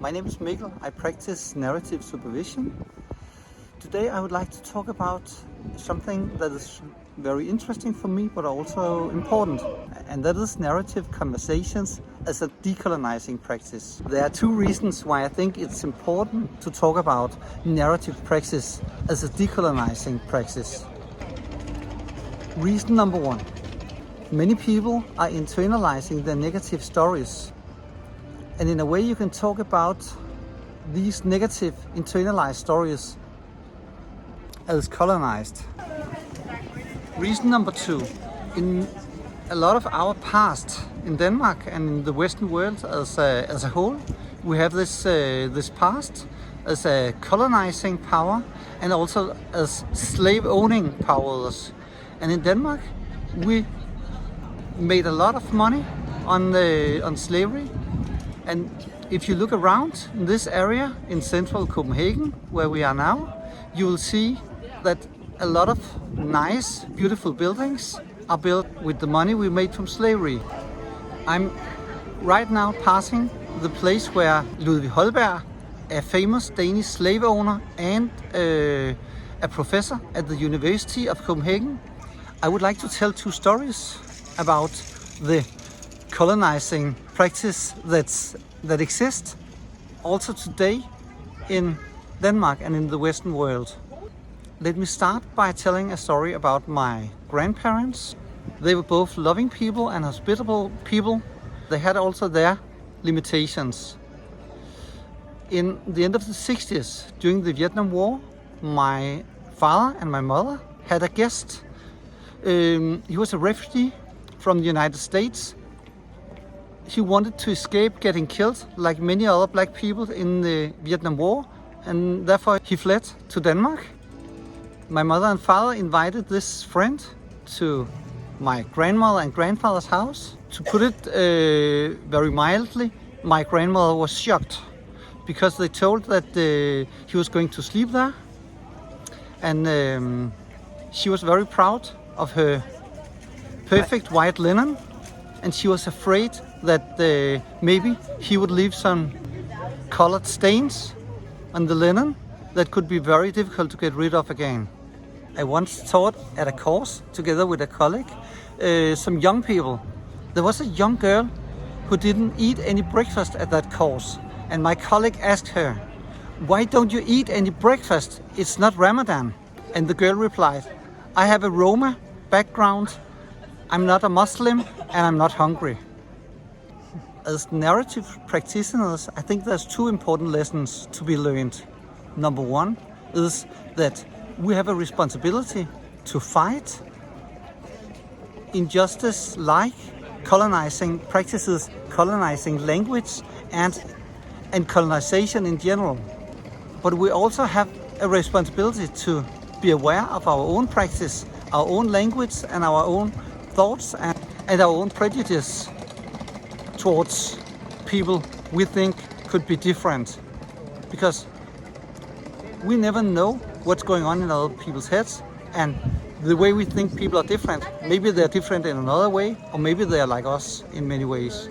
My name is Mikkel. I practice narrative supervision. Today I would like to talk about something that is very interesting for me but also important, and that is narrative conversations as a decolonizing practice. There are two reasons why I think it's important to talk about narrative practice as a decolonizing practice. Reason number one: many people are internalizing their negative stories. And in a way you can talk about these negative internalized stories as colonized. Reason number two: in a lot of our past in Denmark and in the Western world as a whole, we have this past as a colonizing power and also as slave owning powers. And in Denmark we made a lot of money on slavery. And if you look around in this area in central Copenhagen, where we are now, you will see that a lot of nice, beautiful buildings are built with the money we made from slavery. I'm right now passing the place where Ludvig Holberg, a famous Danish slave owner and a professor at the University of Copenhagen. I would like to tell two stories about the colonizing practice that exists also today in Denmark and in the Western world. Let me start by telling a story about my grandparents. They were both loving people and hospitable people. They had also their limitations. In the end of the 60s, during the Vietnam War, my father and my mother had a guest. He was a refugee from the United States. He wanted to escape getting killed like many other black people in the Vietnam War, and therefore he fled to Denmark. My mother and father invited this friend to my grandmother and grandfather's house. To put it very mildly, my grandmother was shocked because they told that he was going to sleep there, and she was very proud of her perfect white linen, and she was afraid that maybe he would leave some colored stains on the linen that could be very difficult to get rid of again. I once taught at a course together with a colleague, some young people. There was a young girl who didn't eat any breakfast at that course, and my colleague asked her, "Why don't you eat any breakfast? It's not Ramadan." And the girl replied, "I have a Roma background, I'm not a Muslim, and I'm not hungry." As narrative practitioners, I think there's two important lessons to be learned. Number one is that we have a responsibility to fight injustice like colonizing practices, colonizing language and colonization in general. But we also have a responsibility to be aware of our own practice, our own language and our own thoughts and our own prejudice towards people we think could be different, because we never know what's going on in other people's heads, and the way we think people are different, maybe they're different in another way, or maybe they're like us in many ways.